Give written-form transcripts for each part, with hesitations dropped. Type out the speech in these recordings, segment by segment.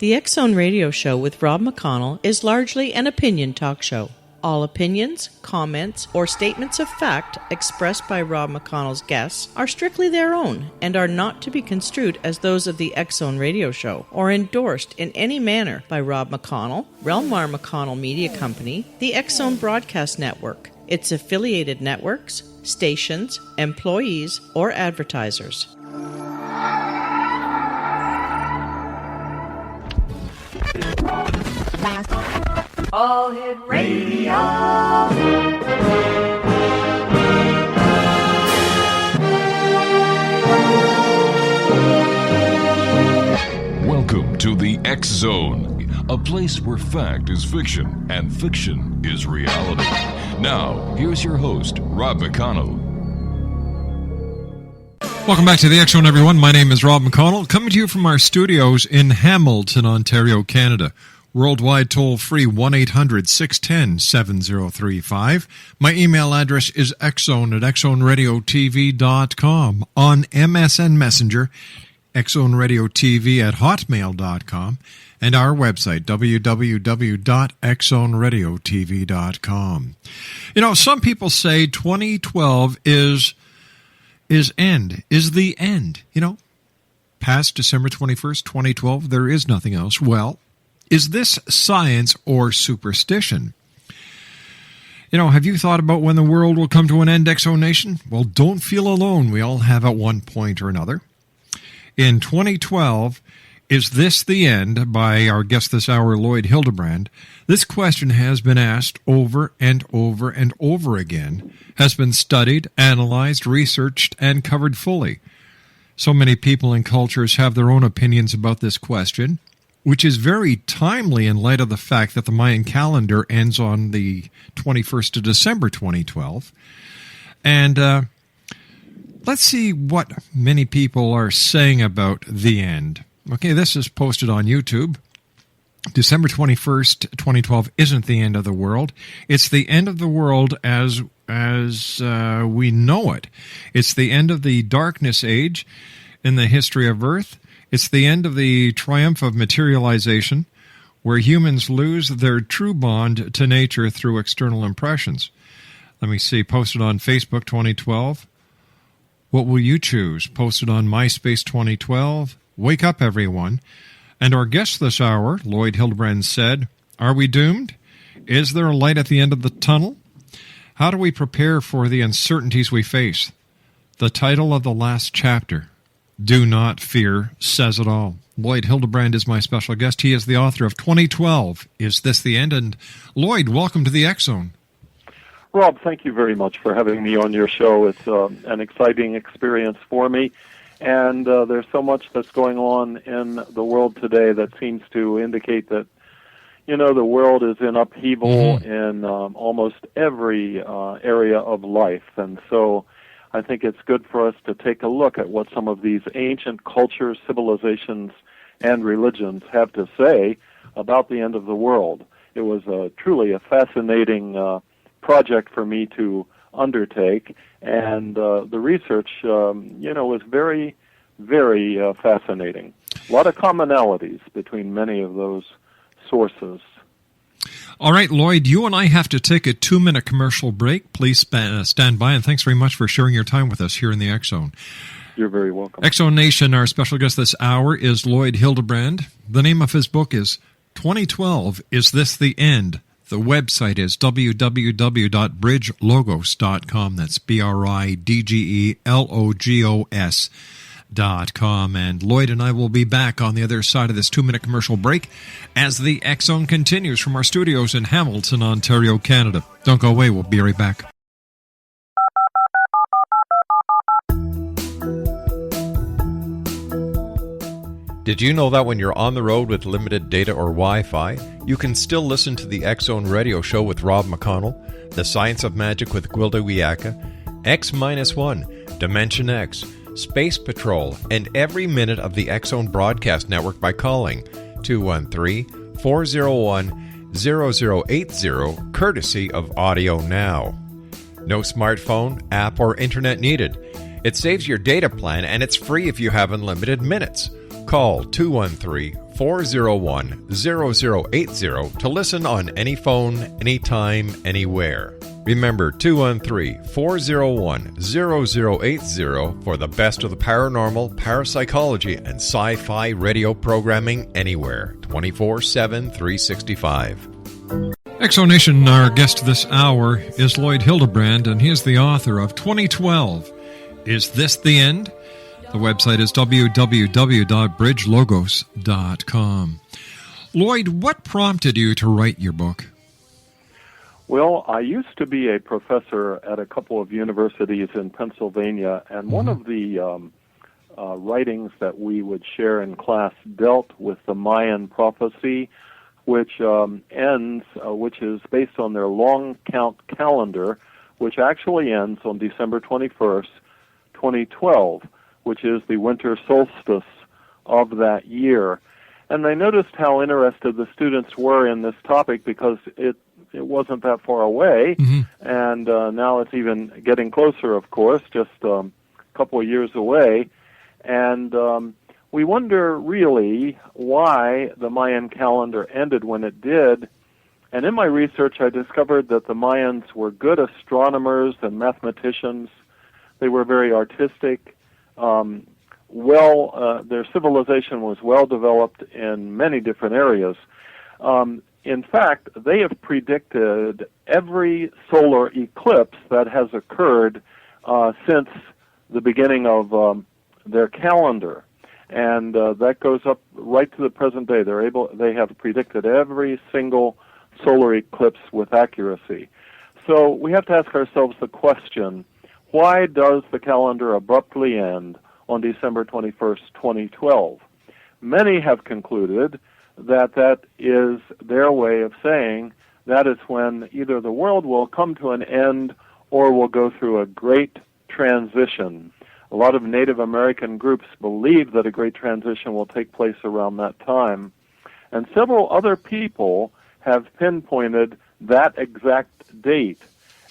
The X Zone Radio Show with Rob McConnell is largely an opinion talk show. All opinions, comments, or statements of fact expressed by Rob McConnell's guests are strictly their own and are not to be construed as those of the X Zone Radio Show or endorsed in any manner by Rob McConnell, Relmar McConnell Media Company, the X Zone Broadcast Network, its affiliated networks, stations, employees, or advertisers. All Hit Radio. Welcome to the X Zone, a place where fact is fiction and fiction is reality. Now, here's your host, Rob McConnell. Welcome back to the X Zone, everyone. My name is Rob McConnell, coming to you from our studios in Hamilton, Ontario, Canada. Worldwide toll-free 1-800-610-7035. My email address is xzone@xzoneradiotv.com. On MSN Messenger, xzoneradiotv@hotmail.com. And our website, www.xzoneradiotv.com. You know, some people say 2012 is the end. You know, past December 21st, 2012, there is nothing else. Well, is this science or superstition? You know, have you thought about when the world will come to an end, X Zone Nation? Well, don't feel alone. We all have at one point or another. In 2012, is this the end? By our guest this hour, Lloyd Hildebrand. This question has been asked over and over and over again, has been studied, analyzed, researched, and covered fully. So many people and cultures have their own opinions about this question, which is very timely in light of the fact that the Mayan calendar ends on the 21st of December 2012. And let's see what many people are saying about the end. Okay, this is posted on YouTube. December 21st, 2012 isn't the end of the world. It's the end of the world as we know it. It's the end of the darkness age in the history of Earth. It's the end of the triumph of materialization, where humans lose their true bond to nature through external impressions. Let me see, posted on Facebook 2012. What will you choose? Posted on MySpace 2012. Wake up, everyone. And our guest this hour, Lloyd Hildebrand, said, are we doomed? Is there a light at the end of the tunnel? How do we prepare for the uncertainties we face? The title of the last chapter, Do Not Fear, says it all. Lloyd Hildebrand is my special guest. He is the author of 2012, Is This the End? And Lloyd, welcome to the X Zone. Rob, thank you very much for having me on your show. It's an exciting experience for me. And there's so much that's going on in the world today that seems to indicate that, you know, the world is in upheaval in almost every area of life. And so I think it's good for us to take a look at what some of these ancient cultures, civilizations, and religions have to say about the end of the world. It was truly a fascinating project for me to undertake, and the research, was very, very fascinating. A lot of commonalities between many of those sources. All right, Lloyd, you and I have to take a 2-minute commercial break. Please stand by, and thanks very much for sharing your time with us here in the X Zone. You're very welcome. X Zone Nation, our special guest this hour is Lloyd Hildebrand. The name of his book is 2012, Is This the End? The website is www.bridgelogos.com. That's BRIDGELOGOS.com. And Lloyd and I will be back on the other side of this 2-minute commercial break as the X Zone continues from our studios in Hamilton, Ontario, Canada. Don't go away. We'll be right back. Did you know that when you're on the road with limited data or Wi-Fi, you can still listen to the X Zone Radio Show with Rob McConnell, The Science of Magic with Gwilda Wiyaka, X-1, Dimension X, Space Patrol, and every minute of the X Zone Broadcast Network by calling 213-401-0080, courtesy of Audio Now. No smartphone, app, or internet needed. It saves your data plan, and it's free if you have unlimited minutes. Call 213-401-0080 to listen on any phone, anytime, anywhere. Remember 213-401-0080 for the best of the paranormal, parapsychology, and sci-fi radio programming anywhere, 24/7, 365. Exonation, our guest this hour is Lloyd Hildebrand, and he is the author of 2012, Is This the End? The website is www.bridgelogos.com. Lloyd, what prompted you to write your book? Well, I used to be a professor at a couple of universities in Pennsylvania, and one of the writings that we would share in class dealt with the Mayan prophecy, which is based on their long count calendar, which actually ends on December 21st, 2012, which is the winter solstice of that year. And I noticed how interested the students were in this topic because it wasn't that far away, and now it's even getting closer, of course, just a couple of years away. And we wonder really why the Mayan calendar ended when it did. And in my research, I discovered that the Mayans were good astronomers and mathematicians. They were very artistic. Their civilization was well developed in many different areas. In fact, they have predicted every solar eclipse that has occurred since the beginning of their calendar, and that goes up right to the present day. They have predicted every single solar eclipse with accuracy. So we have to ask ourselves the question: why does the calendar abruptly end on December 21st, 2012? Many have concluded that is their way of saying that is when either the world will come to an end or will go through a great transition. A lot of Native American groups believe that a great transition will take place around that time. And several other people have pinpointed that exact date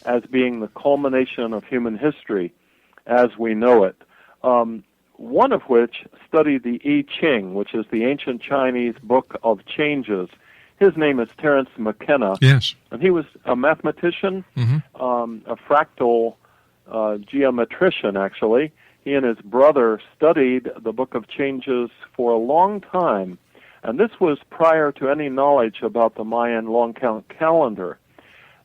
as being the culmination of human history as we know it. One of which studied the I Ching, which is the ancient Chinese book of changes. His name is Terence McKenna. Yes. And he was a mathematician, a fractal geometrician, actually. He and his brother studied the book of changes for a long time. And this was prior to any knowledge about the Mayan long count calendar.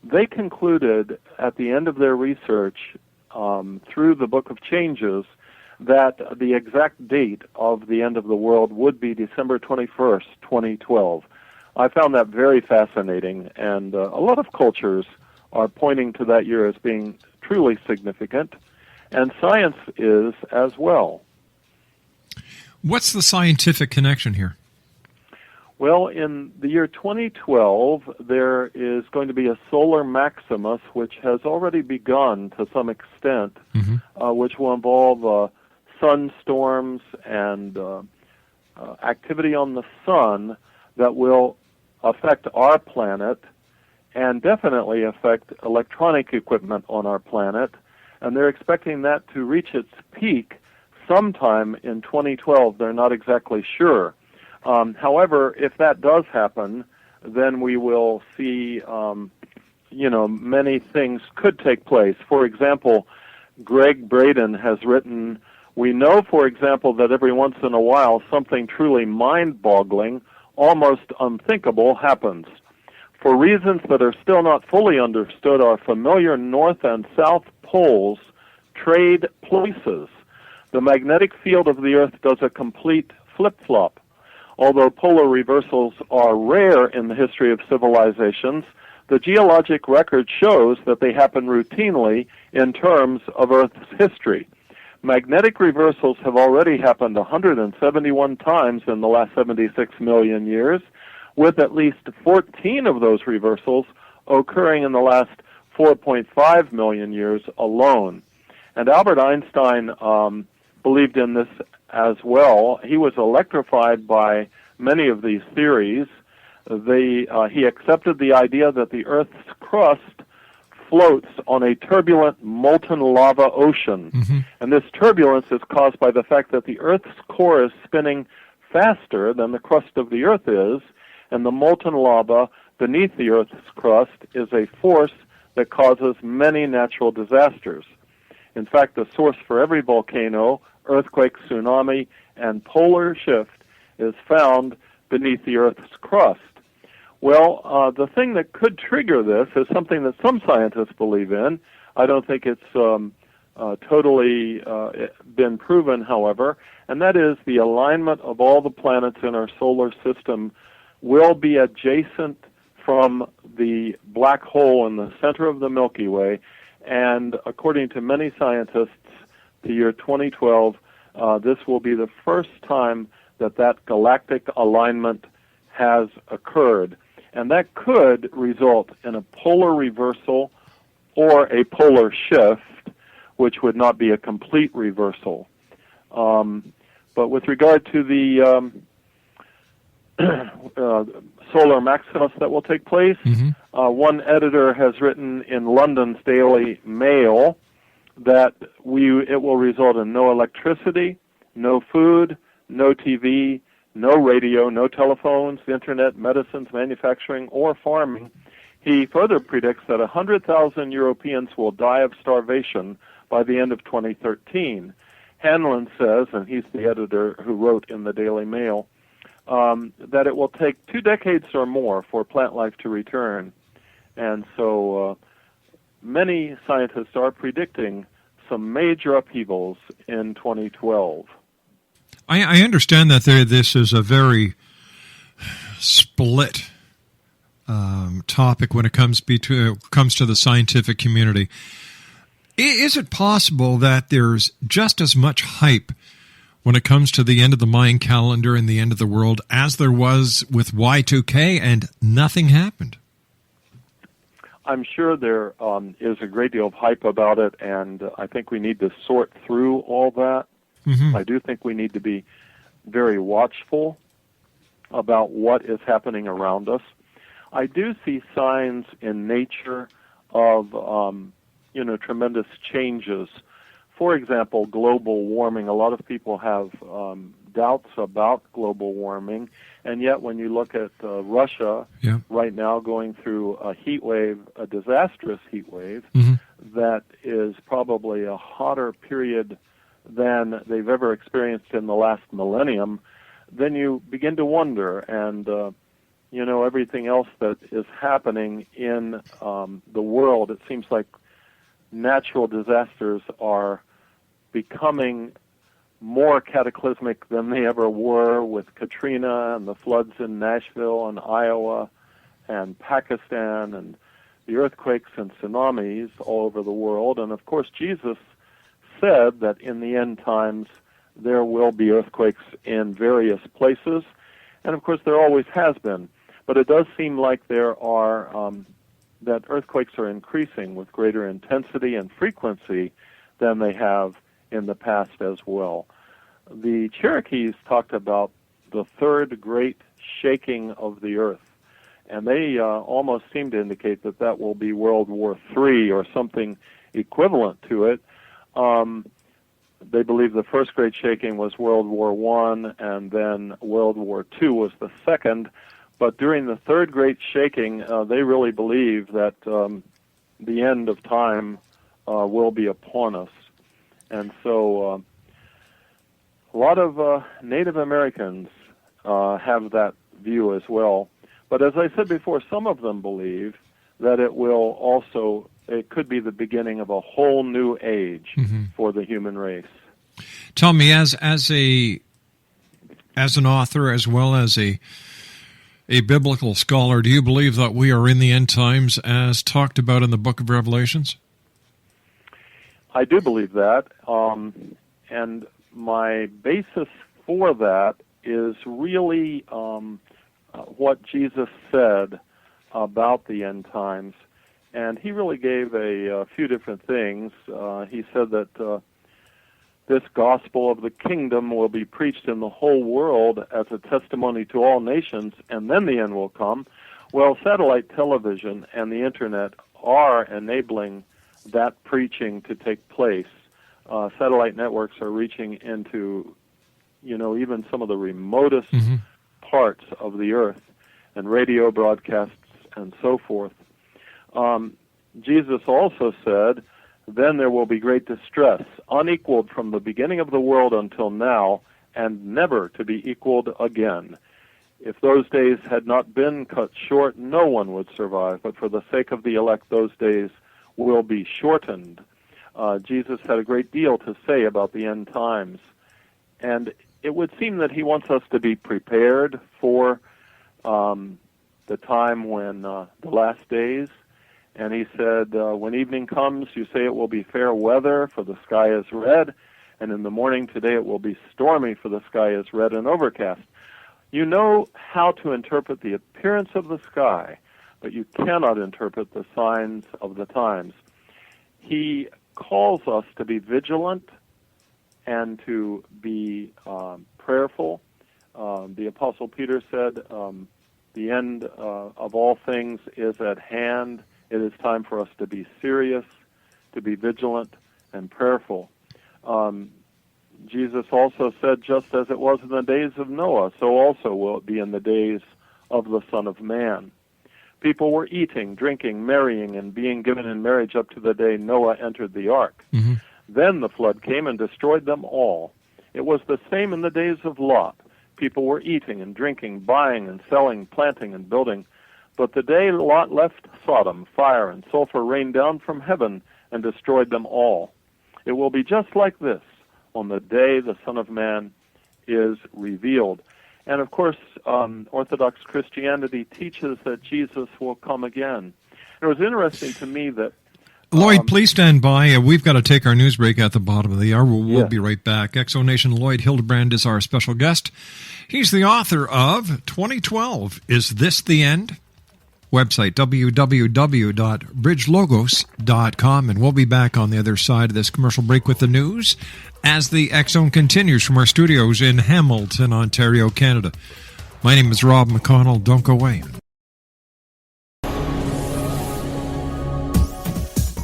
They concluded at the end of their research through the book of changes that the exact date of the end of the world would be December 21st, 2012. I found that very fascinating, and a lot of cultures are pointing to that year as being truly significant, and science is as well. What's the scientific connection here? Well, in the year 2012, there is going to be a solar maximus, which has already begun to some extent, which will involve sunstorms and activity on the sun that will affect our planet and definitely affect electronic equipment on our planet. And they're expecting that to reach its peak sometime in 2012. They're not exactly sure. However, if that does happen, then we will see, many things could take place. For example, Greg Braden has written, "We know, for example, that every once in a while something truly mind-boggling, almost unthinkable happens. For reasons that are still not fully understood, our familiar north and south poles trade places. The magnetic field of the Earth does a complete flip-flop. Although polar reversals are rare in the history of civilizations, the geologic record shows that they happen routinely in terms of Earth's history. Magnetic reversals have already happened 171 times in the last 76 million years, with at least 14 of those reversals occurring in the last 4.5 million years alone." And Albert Einstein believed in this as well. He was electrified by many of these theories. He accepted the idea that the Earth's crust floats on a turbulent molten lava ocean. And this turbulence is caused by the fact that the Earth's core is spinning faster than the crust of the Earth is, and the molten lava beneath the Earth's crust is a force that causes many natural disasters. In fact, the source for every volcano, earthquake, tsunami, and polar shift is found beneath the Earth's crust. Well, the thing that could trigger this is something that some scientists believe in. I don't think it's totally been proven, however, and that is the alignment of all the planets in our solar system will be adjacent from the black hole in the center of the Milky Way, and according to many scientists, the year 2012, this will be the first time that galactic alignment has occurred. And that could result in a polar reversal or a polar shift, which would not be a complete reversal. But with regard to the solar maximus that will take place, one editor has written in London's Daily Mail that it will result in no electricity, no food, no TV, no radio, no telephones, internet, medicines, manufacturing, or farming. He further predicts that 100,000 Europeans will die of starvation by the end of 2013. Hanlon says, and he's the editor who wrote in the Daily Mail, that it will take 2 decades or more for plant life to return. And so many scientists are predicting some major upheavals in 2012. I understand that this is a very split topic when it comes to the scientific community. Is it possible that there's just as much hype when it comes to the end of the Mayan calendar and the end of the world as there was with Y2K and nothing happened? I'm sure there is a great deal of hype about it, and I think we need to sort through all that. I do think we need to be very watchful about what is happening around us. I do see signs in nature of, tremendous changes. For example, global warming. A lot of people have doubts about global warming, and yet when you look at Russia right now going through a heat wave, a disastrous heat wave, that is probably a hotter period than they've ever experienced in the last millennium, then you begin to wonder, and everything else that is happening in the world, it seems like natural disasters are becoming more cataclysmic than they ever were, with Katrina and the floods in Nashville and Iowa and Pakistan and the earthquakes and tsunamis all over the world. And of course Jesus said that in the end times there will be earthquakes in various places, and of course there always has been. But it does seem like there are that earthquakes are increasing with greater intensity and frequency than they have in the past as well. The Cherokees talked about the third great shaking of the earth, and they almost seem to indicate that will be World War III or something equivalent to it. They believe the first great shaking was World War I, and then World War II was the second. But during the third great shaking, they really believe that the end of time will be upon us. And so a lot of Native Americans have that view as well. But as I said before, some of them believe that it could be the beginning of a whole new age for the human race. Tell me, as an author as well as a biblical scholar, do you believe that we are in the end times as talked about in the book of Revelations? I do believe that, and my basis for that is really what Jesus said about the end times. And he really gave a few different things. He said that this gospel of the kingdom will be preached in the whole world as a testimony to all nations, and then the end will come. Well, satellite television and the Internet are enabling that preaching to take place. Satellite networks are reaching into even some of the remotest parts of the earth, and radio broadcasts and so forth. Jesus also said, then there will be great distress, unequaled from the beginning of the world until now, and never to be equaled again. If those days had not been cut short, no one would survive, but for the sake of the elect, those days will be shortened. Jesus had a great deal to say about the end times, and it would seem that he wants us to be prepared for the time when the last days. And he said, when evening comes, you say it will be fair weather, for the sky is red, and in the morning today it will be stormy, for the sky is red and overcast. You know how to interpret the appearance of the sky, but you cannot interpret the signs of the times. He calls us to be vigilant and to be prayerful. The Apostle Peter said, the end of all things is at hand. It is time for us to be serious, to be vigilant and prayerful. Jesus also said, just as it was in the days of Noah, so also will it be in the days of the Son of Man. People were eating, drinking, marrying, and being given in marriage up to the day Noah entered the ark. Then the flood came and destroyed them all. It was the same in the days of Lot. People were eating and drinking, buying and selling, planting and building. But the day Lot left Sodom, fire and sulfur rained down from heaven and destroyed them all. It will be just like this on the day the Son of Man is revealed. And of course, Orthodox Christianity teaches that Jesus will come again. It was interesting to me that Lloyd, please stand by. We've got to take our news break at the bottom of the hour. We'll be right back. Exonation Lloyd Hildebrand is our special guest. He's the author of 2012, Is This the End? Website, www.bridgelogos.com. And we'll be back on the other side of this commercial break with the news as the X-Zone continues from our studios in Hamilton, Ontario, Canada. My name is Rob McConnell. Don't go away.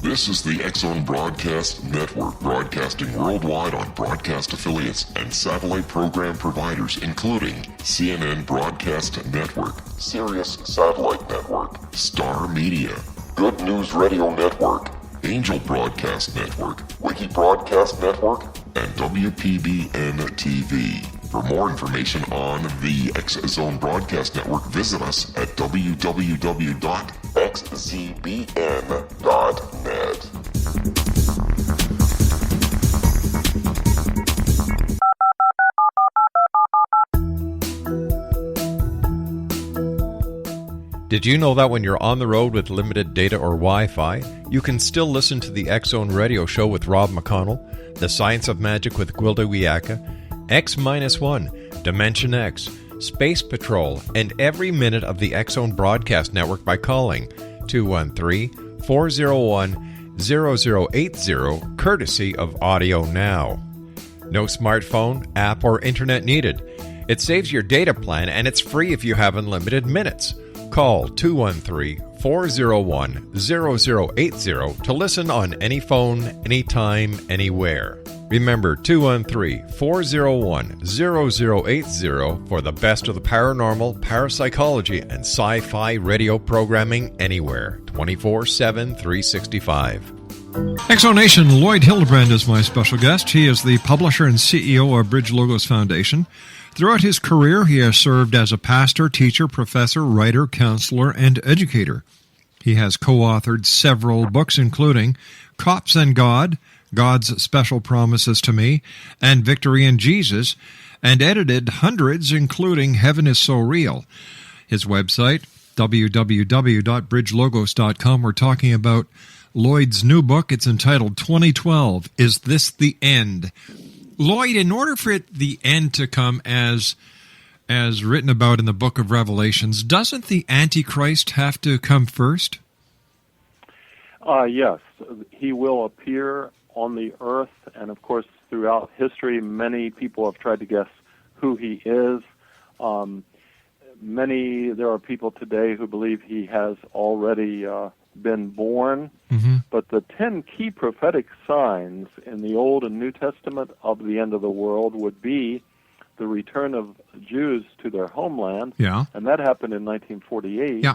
This is the X-Zone Broadcast Network, broadcasting worldwide on broadcast affiliates and satellite program providers, including CNN Broadcast Network, Sirius Satellite Network, Star Media, Good News Radio Network, Angel Broadcast Network, Wiki Broadcast Network, and WPBN TV. For more information on the X-Zone Broadcast Network, visit us at www.xzbn.net. Did you know that when you're on the road with limited data or Wi-Fi, you can still listen to the X-Zone Radio Show with Rob McConnell, The Science of Magic with Gwilda Wiyaka, X-1, Dimension X, Space Patrol, and every minute of the X-Zone Broadcast Network by calling 213-401-0080, courtesy of Audio Now. No smartphone, app, or internet needed. It saves your data plan, and it's free if you have unlimited minutes. Call 213-401-0080 to listen on any phone, anytime, anywhere. Remember, 213-401-0080 for the best of the paranormal, parapsychology, and sci-fi radio programming anywhere, 24/7, 365. Exonation Lloyd Hildebrand is my special guest. He is the publisher and CEO of Bridge Logos Foundation. Throughout his career, he has served as a pastor, teacher, professor, writer, counselor, and educator. He has co-authored several books, including Cops and God, God's Special Promises to Me, and Victory in Jesus, and edited hundreds, including Heaven is So Real. His website, www.bridgelogos.com. We're talking about Lloyd's new book. It's entitled 2012, Is This the End? Lloyd, in order for the end to come as written about in the book of Revelations, doesn't the Antichrist have to come first? Yes. He will appear on the earth, and of course, throughout history, many people have tried to guess who he is. There are people today who believe he has already been born. Mm-hmm. But the 10 key prophetic signs in the Old and New Testament of the end of the world would be the return of Jews to their homeland, Yeah. and that happened in 1948. Yeah.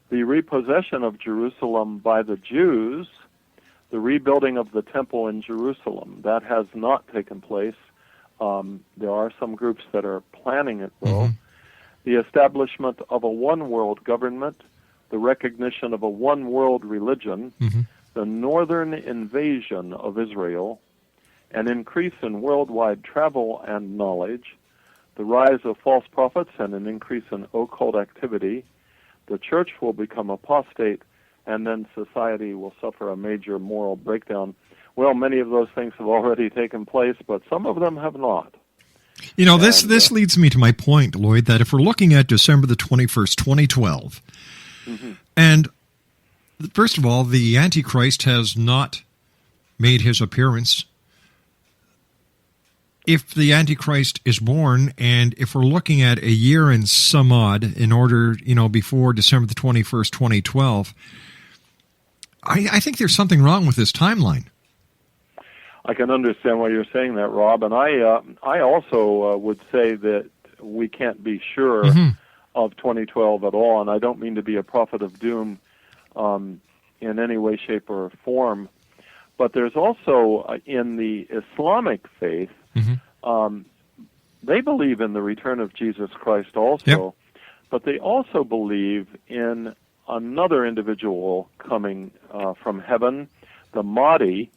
The repossession of Jerusalem by the Jews, the rebuilding of the temple in Jerusalem, that has not taken place. There are some groups that are planning it, though. The establishment of a one-world government, the recognition of a one-world religion, the northern invasion of Israel, an increase in worldwide travel and knowledge, the rise of false prophets and an increase in occult activity, the church will become apostate, and then society will suffer a major moral breakdown. Well, many of those things have already taken place, but some of them have not. You know, this leads me to my point, Lloyd, that if we're looking at December the 21st, 2012, and first of all, the Antichrist has not made his appearance. If the Antichrist is born, and if we're looking at a year and some odd in order, before December the 21st, 2012, I think there's something wrong with this timeline. I can understand why you're saying that, Rob, and I also would say that we can't be sure of 2012 at all, and I don't mean to be a prophet of doom in any way, shape, or form, but there's also in the Islamic faith, they believe in the return of Jesus Christ also, but they also believe in another individual coming from heaven, the Mahdi,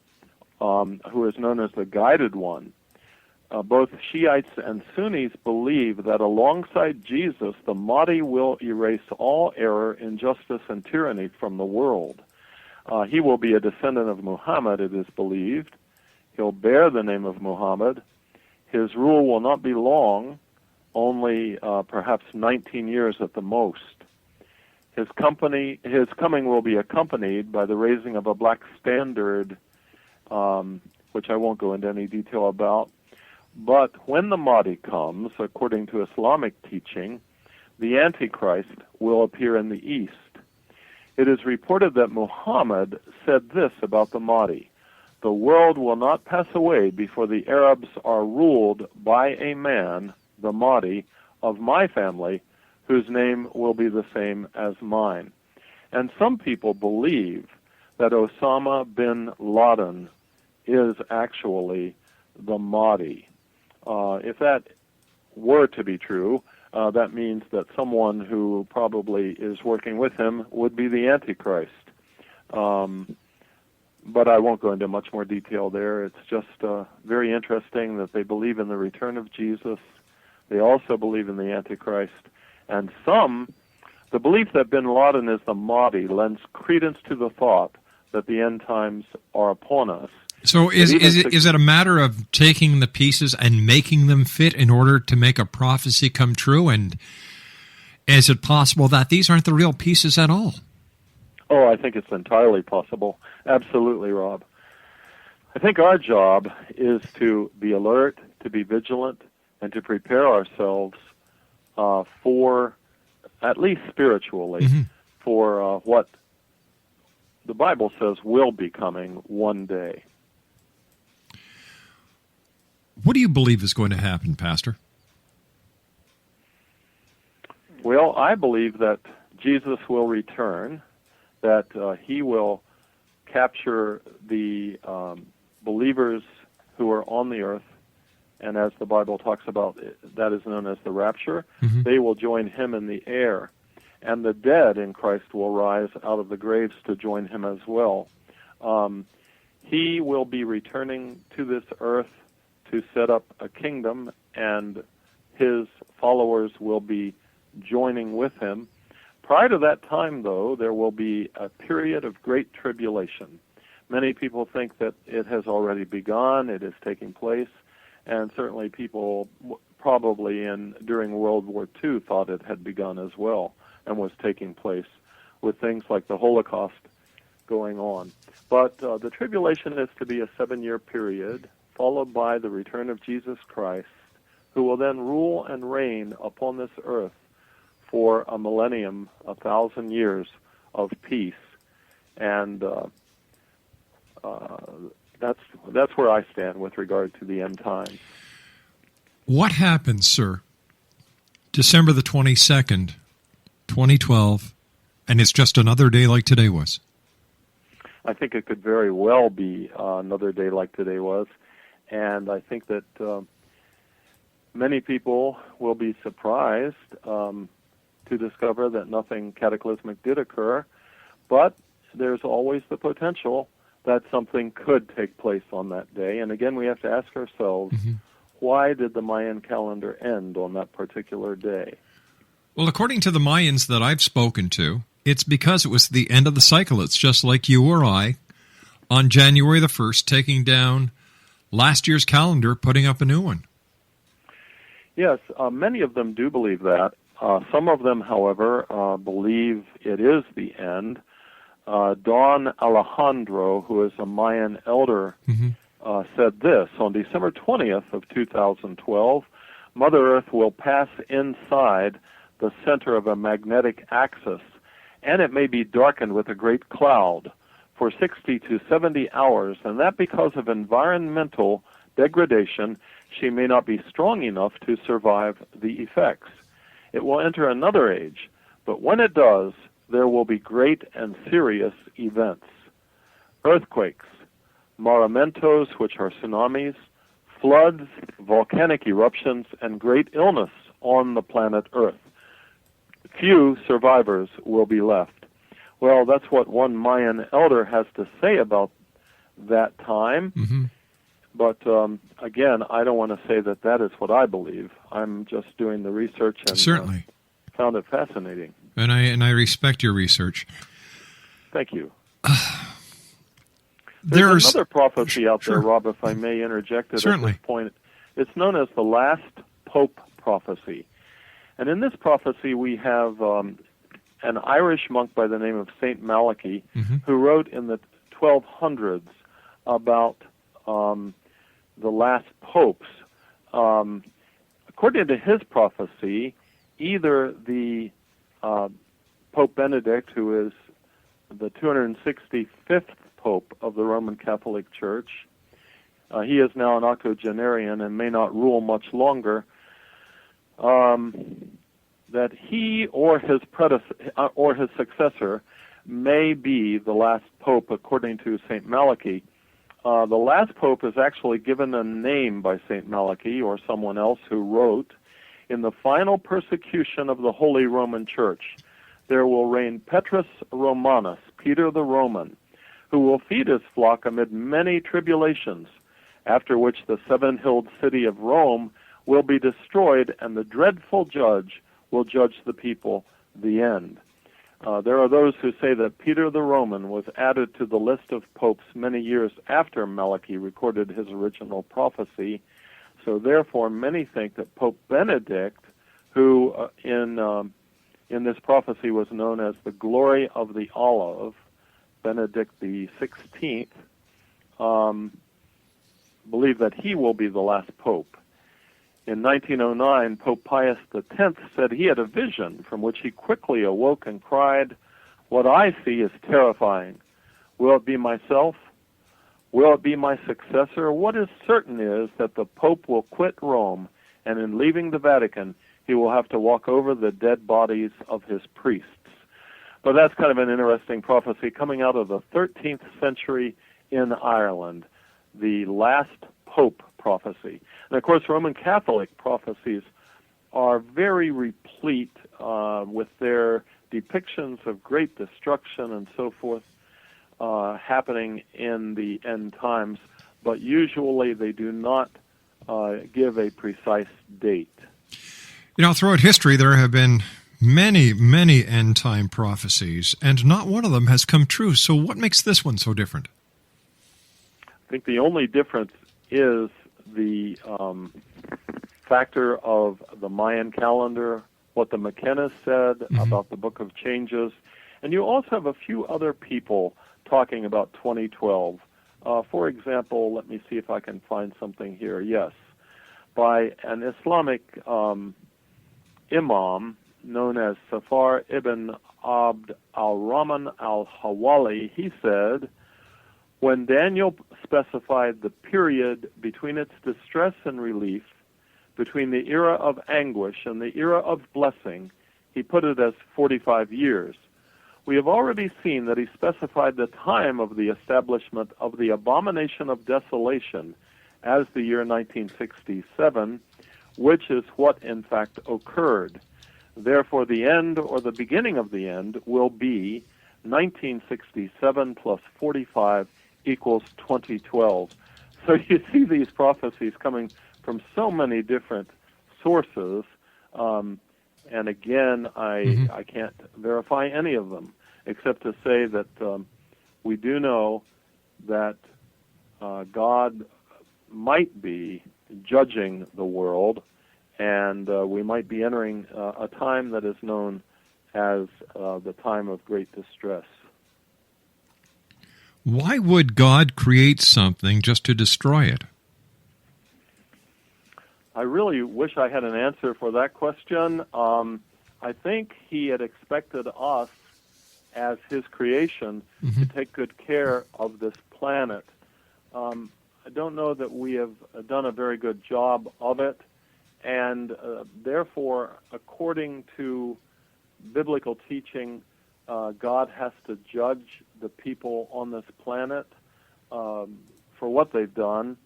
who is known as the Guided One. Both Shiites and Sunnis believe that alongside Jesus, the Mahdi will erase all error, injustice, and tyranny from the world. He will be a descendant of Muhammad, it is believed. He'll bear the name of Muhammad. His rule will not be long, only perhaps 19 years at the most. His coming will be accompanied by the raising of a black standard, which I won't go into any detail about. But when the Mahdi comes, according to Islamic teaching, the Antichrist will appear in the east. It is reported that Muhammad said this about the Mahdi: "The world will not pass away before the Arabs are ruled by a man, the Mahdi, of my family, whose name will be the same as mine." And some people believe that Osama bin Laden is actually the Mahdi. If that were to be true, that means that someone who probably is working with him would be the Antichrist. But I won't go into much more detail there. It's just very interesting that they believe in the return of Jesus. They also believe in the Antichrist. And the belief that bin Laden is the Mahdi lends credence to the thought that the end times are upon us. So is it a matter of taking the pieces and making them fit in order to make a prophecy come true? And is it possible that these aren't the real pieces at all? Oh, I think it's entirely possible. Absolutely, Rob. I think our job is to be alert, to be vigilant, and to prepare ourselves for, at least spiritually, for what the Bible says will be coming one day. What do you believe is going to happen, Pastor? Well, I believe that Jesus will return, that he will capture the believers who are on the earth, and as the Bible talks about, that is known as the rapture. They will join him in the air, and the dead in Christ will rise out of the graves to join him as well. He will be returning to this earth to set up a kingdom, and his followers will be joining with him. Prior to that time, though, there will be a period of great tribulation. Many people think that it has already begun, it is taking place, and certainly people probably during World War II thought it had begun as well and was taking place, with things like the Holocaust going on. But the tribulation is to be a 7-year period, followed by the return of Jesus Christ, who will then rule and reign upon this earth for a millennium, 1,000 years of peace. And that's where I stand with regard to the end times. What happens, sir, December the 22nd, 2012, and it's just another day like today was? I think it could very well be another day like today was, and I think that many people will be surprised to discover that nothing cataclysmic did occur, but there's always the potential that something could take place on that day. And again, we have to ask ourselves, why did the Mayan calendar end on that particular day? Well, according to the Mayans that I've spoken to, it's because it was the end of the cycle. It's just like you or I on January the 1st taking down last year's calendar, putting up a new one. Yes, many of them do believe that. Some of them, however, believe it is the end. Don Alejandro, who is a Mayan elder, said this: on December 20th of 2012, Mother Earth will pass inside the center of a magnetic axis, and it may be darkened with a great cloud for 60 to 70 hours, and that because of environmental degradation, she may not be strong enough to survive the effects. It will enter another age, but when it does, there will be great and serious events. Earthquakes, maramentos, which are tsunamis, floods, volcanic eruptions, and great illness on the planet Earth. Few survivors will be left. Well, that's what one Mayan elder has to say about that time. But again, I don't want to say that that is what I believe. I'm just doing the research and certainly found it fascinating. And I respect your research. Thank you. There's another prophecy out there, Rob, if I may interject it at this point. It's known as the Last Pope prophecy. And in this prophecy, we have an Irish monk by the name of St. Malachy, who wrote in the 1200s about the last popes. According to his prophecy, either the Pope Benedict, who is the 265th Pope of the Roman Catholic Church, he is now an octogenarian and may not rule much longer, that he or his successor may be the last pope, according to St. Malachy. The last pope is actually given a name by St. Malachy or someone else who wrote, "In the final persecution of the Holy Roman Church, there will reign Petrus Romanus, Peter the Roman, who will feed his flock amid many tribulations, after which the seven-hilled city of Rome will be destroyed, and the dreadful judge will judge the people, the end." There are those who say that Peter the Roman was added to the list of popes many years after Malachy recorded his original prophecy. So therefore, many think that Pope Benedict, who in this prophecy was known as the Glory of the Olive, Benedict the 16th, believe that he will be the last pope. In 1909, Pope Pius X said he had a vision from which he quickly awoke and cried, "What I see is terrifying. Will it be myself? Will it be my successor? What is certain is that the Pope will quit Rome, and in leaving the Vatican, he will have to walk over the dead bodies of his priests." But that's kind of an interesting prophecy coming out of the 13th century in Ireland, the last Pope prophecy. And of course, Roman Catholic prophecies are very replete with their depictions of great destruction and so forth happening in the end times, but usually they do not give a precise date. You know, throughout history, there have been many, many end-time prophecies, and not one of them has come true. So what makes this one so different? I think the only difference is the factor of the Mayan calendar, what the McConnell said about the Book of Changes, and you also have a few other people talking about 2012. For example, let me see if I can find something here. Yes, by an Islamic imam known as Safar ibn Abd al-Rahman al-Hawali, he said, "When Daniel specified the period between its distress and relief, between the era of anguish and the era of blessing, he put it as 45 years. We have already seen that he specified the time of the establishment of the abomination of desolation as the year 1967, which is what in fact occurred. Therefore, the end or the beginning of the end will be 1967 plus 45 equals 2012. So you see these prophecies coming from so many different sources, and again, I can't verify any of them, except to say that we do know that God might be judging the world, and we might be entering a time that is known as the time of great distress. Why would God create something just to destroy it? I really wish I had an answer for that question. I think he had expected us, as his creation, to take good care of this planet. I don't know that we have done a very good job of it, and therefore, according to biblical teaching, God has to judge the people on this planet for what they've done.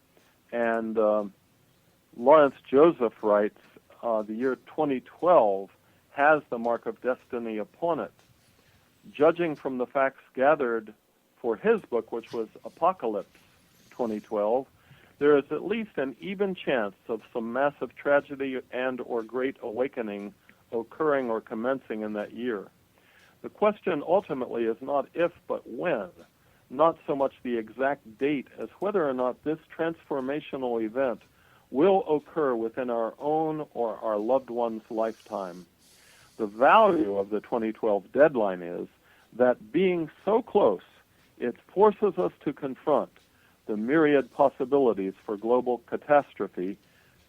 And Lawrence Joseph writes, the year 2012 has the mark of destiny upon it. Judging from the facts gathered for his book, which was Apocalypse 2012, there is at least an even chance of some massive tragedy and or great awakening occurring or commencing in that year. The question ultimately is not if, but when, not so much the exact date as whether or not this transformational event will occur within our own or our loved one's lifetime. The value of the 2012 deadline is that being so close, it forces us to confront the myriad possibilities for global catastrophe,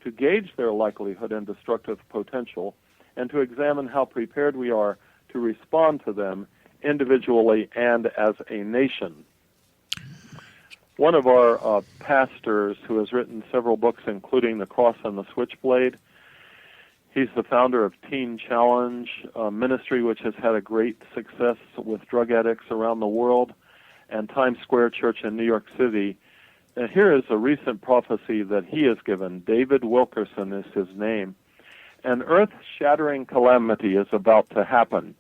to gauge their likelihood and destructive potential, and to examine how prepared we are to respond to them individually and as a nation. One of our pastors, who has written several books, including The Cross and the Switchblade, he's the founder of Teen Challenge, a ministry which has had a great success with drug addicts around the world, and Times Square Church in New York City. And here is a recent prophecy that he has given. David Wilkerson is his name. An earth-shattering calamity is about to happen.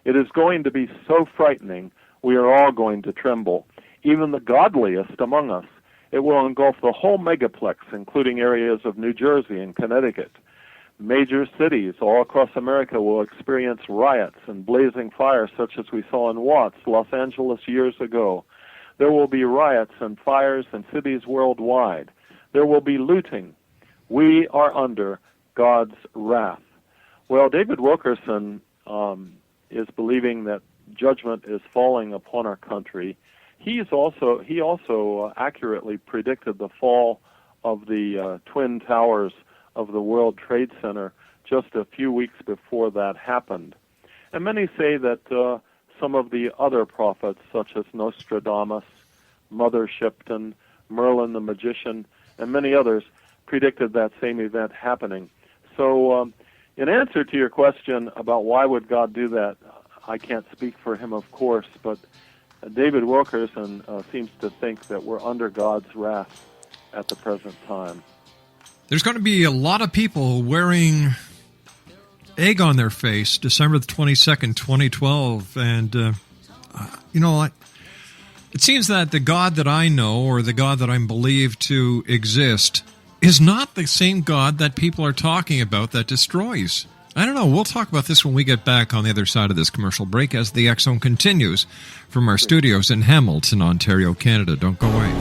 It is going to be so frightening, we are all going to tremble, even the godliest among us. It will engulf the whole megaplex, including areas of New Jersey and Connecticut. Major cities all across America will experience riots and blazing fires such as we saw in Watts, Los Angeles, years ago. There will be riots and fires in cities worldwide. There will be looting. We are under God's wrath. Well, David Wilkerson is believing that judgment is falling upon our country. He also accurately predicted the fall of the Twin Towers of the World Trade Center just a few weeks before that happened. And many say that some of the other prophets, such as Nostradamus, Mother Shipton, Merlin the Magician, and many others, predicted that same event happening. So in answer to your question about why would God do that, I can't speak for him, of course, but David Wilkerson seems to think that we're under God's wrath at the present time. There's going to be a lot of people wearing egg on their face December the 22nd, 2012, and you know what? It seems that the God that I know, or the God that I'm believed to exist, is not the same God that people are talking about that destroys. I don't know. We'll talk about this when we get back on the other side of this commercial break as the X Zone continues from our studios in Hamilton, Ontario, Canada. Don't go away.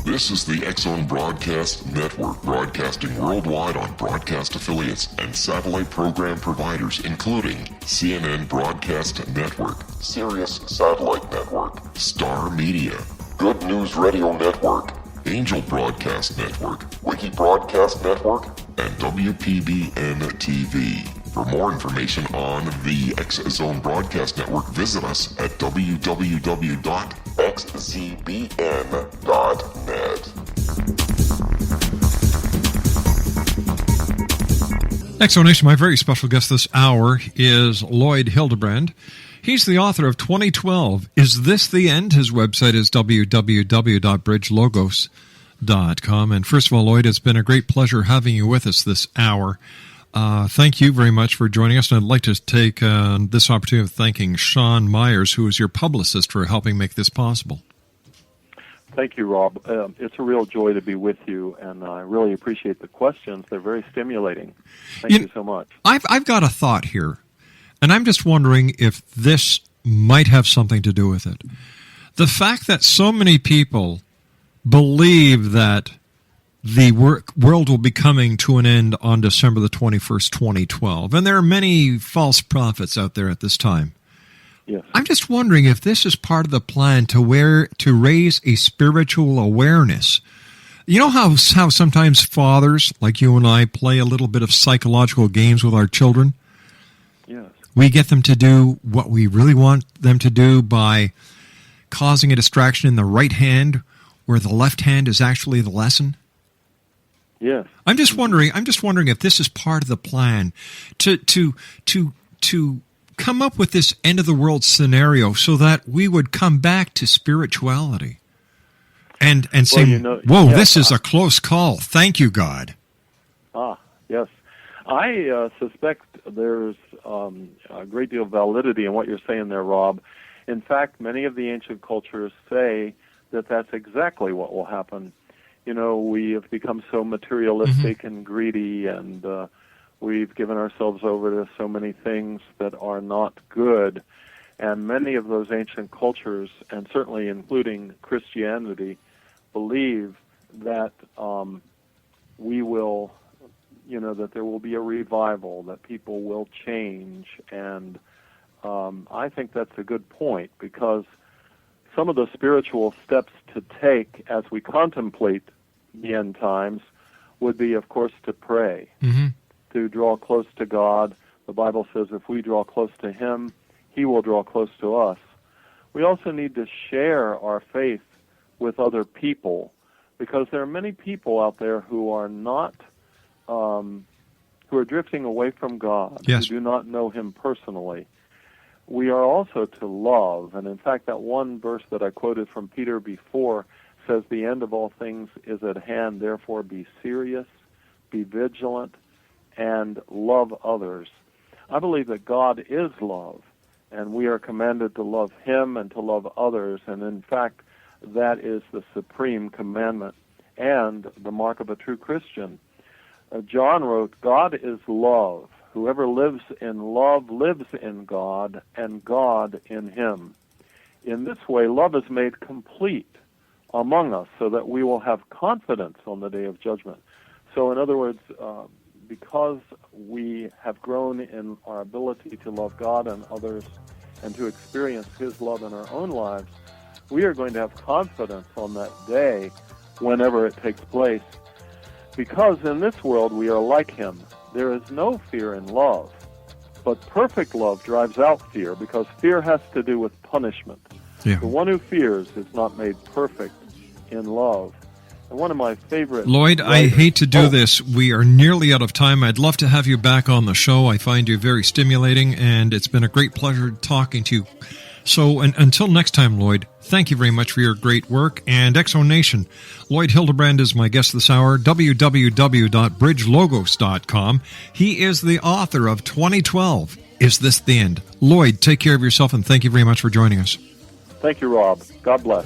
This is the X Zone Broadcast Network, broadcasting worldwide on broadcast affiliates and satellite program providers, including CNN Broadcast Network, Sirius Satellite Network, Star Media, Good News Radio Network, Angel Broadcast Network, Wiki Broadcast Network, and WPBN TV. For more information on the X Zone Broadcast Network, visit us at www.xzbn.net. Exonation, my very special guest this hour is Lloyd Hildebrand. He's the author of 2012, Is This the End? His website is www.bridgelogos.com. And first of all, Lloyd, it's been a great pleasure having you with us this hour. Thank you very much for joining us. And I'd like to take this opportunity of thanking Sean Myers, who is your publicist, for helping make this possible. Thank you, Rob. It's a real joy to be with you, and I really appreciate the questions. They're very stimulating. Thank you so much. I've got a thought here, and I'm just wondering if this might have something to do with it. The fact that so many people believe that the world will be coming to an end on December the 21st, 2012, and there are many false prophets out there at this time. Yes. I'm just wondering if this is part of the plan to raise a spiritual awareness. You know how sometimes fathers, like you and I, play a little bit of psychological games with our children? Yes. We get them to do what we really want them to do by causing a distraction in the right hand where the left hand is actually the lesson. Yes. I'm just wondering if this is part of the plan to come up with this end of the world scenario so that we would come back to spirituality and say, this is a close call. Thank you, God. Yes. I suspect there's a great deal of validity in what you're saying there, Rob. In fact, many of the ancient cultures say that that's exactly what will happen. You know, we have become so materialistic and greedy, and we've given ourselves over to so many things that are not good. And many of those ancient cultures, and certainly including Christianity, believe that we will, that there will be a revival, that people will change. And I think that's a good point, because some of the spiritual steps to take as we contemplate the end times would be, of course, to pray. To draw close to God. The Bible says if we draw close to Him, He will draw close to us. We also need to share our faith with other people, because there are many people out there who are not, who are drifting away from God, yes, who do not know Him personally. We are also to love, and in fact that one verse that I quoted from Peter before says, the end of all things is at hand, therefore be serious, be vigilant, and love others. I believe that God is love, and we are commanded to love Him and to love others, and in fact, that is the supreme commandment and the mark of a true Christian. John wrote, God is love. Whoever lives in love lives in God, and God in him. In this way, love is made complete among us, so that we will have confidence on the day of judgment. So in other words, because we have grown in our ability to love God and others and to experience His love in our own lives, we are going to have confidence on that day whenever it takes place. Because in this world we are like Him. There is no fear in love, but perfect love drives out fear, because fear has to do with punishment. Yeah. The one who fears is not made perfect in love. And one of my favorite... Lloyd, I hate to do this. We are nearly out of time. I'd love to have you back on the show. I find you very stimulating, and it's been a great pleasure talking to you. So until next time, Lloyd, thank you very much for your great work. And Exonation, Lloyd Hildebrand is my guest this hour, www.bridgelogos.com. He is the author of 2012, Is This the End? Lloyd, take care of yourself, and thank you very much for joining us. Thank you, Rob. God bless.